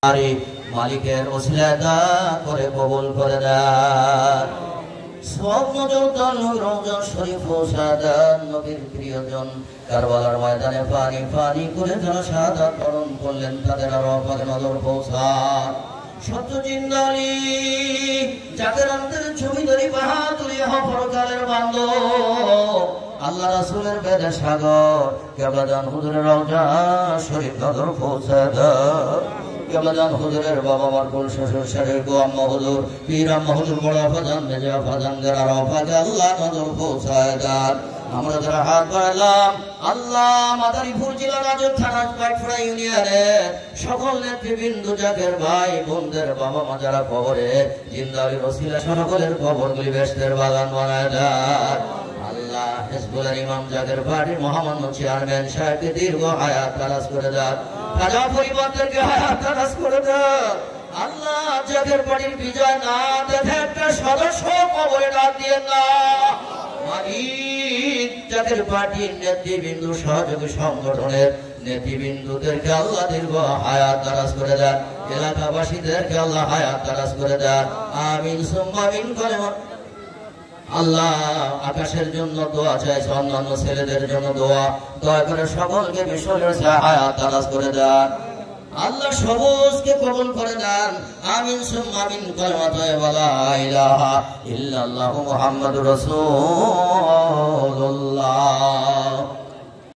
মালিকের ওসিলা করে কবুল করে দেন। স্বপ্ন জলতান রওজা শরীফ পৌঁছাদান নবীর প্রিয়জন কারবালার ময়দানে পানি পানি করে যারা শাহাদাত বরণ করলেন তাদের আরো পাকে নজর পৌঁছান। সত্য জিন্দালি যাদের অন্তরে ছবি ধরি বাহাদুরি পরকালের বান্ধব আল্লাহ রাসূলের বেদে সাগর কেবলাজান হুজুরের রওজা শরীফ নজর পৌঁছাদান। কেবলাজান হুজুরের বাবা মারকুল শ্বশুর শাশুড়ি গো আম্মা হুজুর পীর আম্মা হুজুর বড় আফাজান মেজে আফাজানদের আরো পাকে আল্লাহ নজর পৌঁছায় দেন। আমরা যারা হাত বাড়ালাম আল্লাহ মাদারীপুর জেলা রাজর থানা পাটফড়া ইউনিয়নের সকল নেতৃবৃন্দ জাকের ভাই বোনদের বাবা মা যারা কবরে জিন্দালির ওসিলা সকলের কবরগুলি বেহেশতের বাগান বানায় দেন। আল্লাহ হিজবুলের ইমাম জাকের বাড়ির মহামান্য চেয়ারম্যান সাহেবকে দীর্ঘ হায়াত দারাজ করে দেন। রাজা পরিবারদেরকে হায়াত দারাজ করে দেন। আল্লাহ জাকের বাড়ির বিজয় না দেখে একটা সদস্য কবরে ডাক দিয়ে না মালিক জাকের পার্টির নেতৃবৃন্দ সহযোগী সংগঠনের নেতৃবৃন্দদেরকে আল্লাহ দীর্ঘ হায়াত দারাজ করে দেন। এলাকাবাসীদেরকে আল্লাহ হায়াত দারাজ করে দেন। আমিন সুম্মা আমিন করে আল্লাহ আকাশের জন্য দোয়া চাইছে, অন্যান্য ছেলেদের জন্য দোয়া দয়া করে সকলকে বিশ্বরের হায়াত দারাজ করে দেন। আল্লাহ সবুজকে কবুল করে দেন। আমিন সুম্মা আমিন কালিমাতুল্লাহ ওয়া লা ইলাহা ইল্লাল্লাহু মুহাম্মাদুর রাসূলুল্লাহ।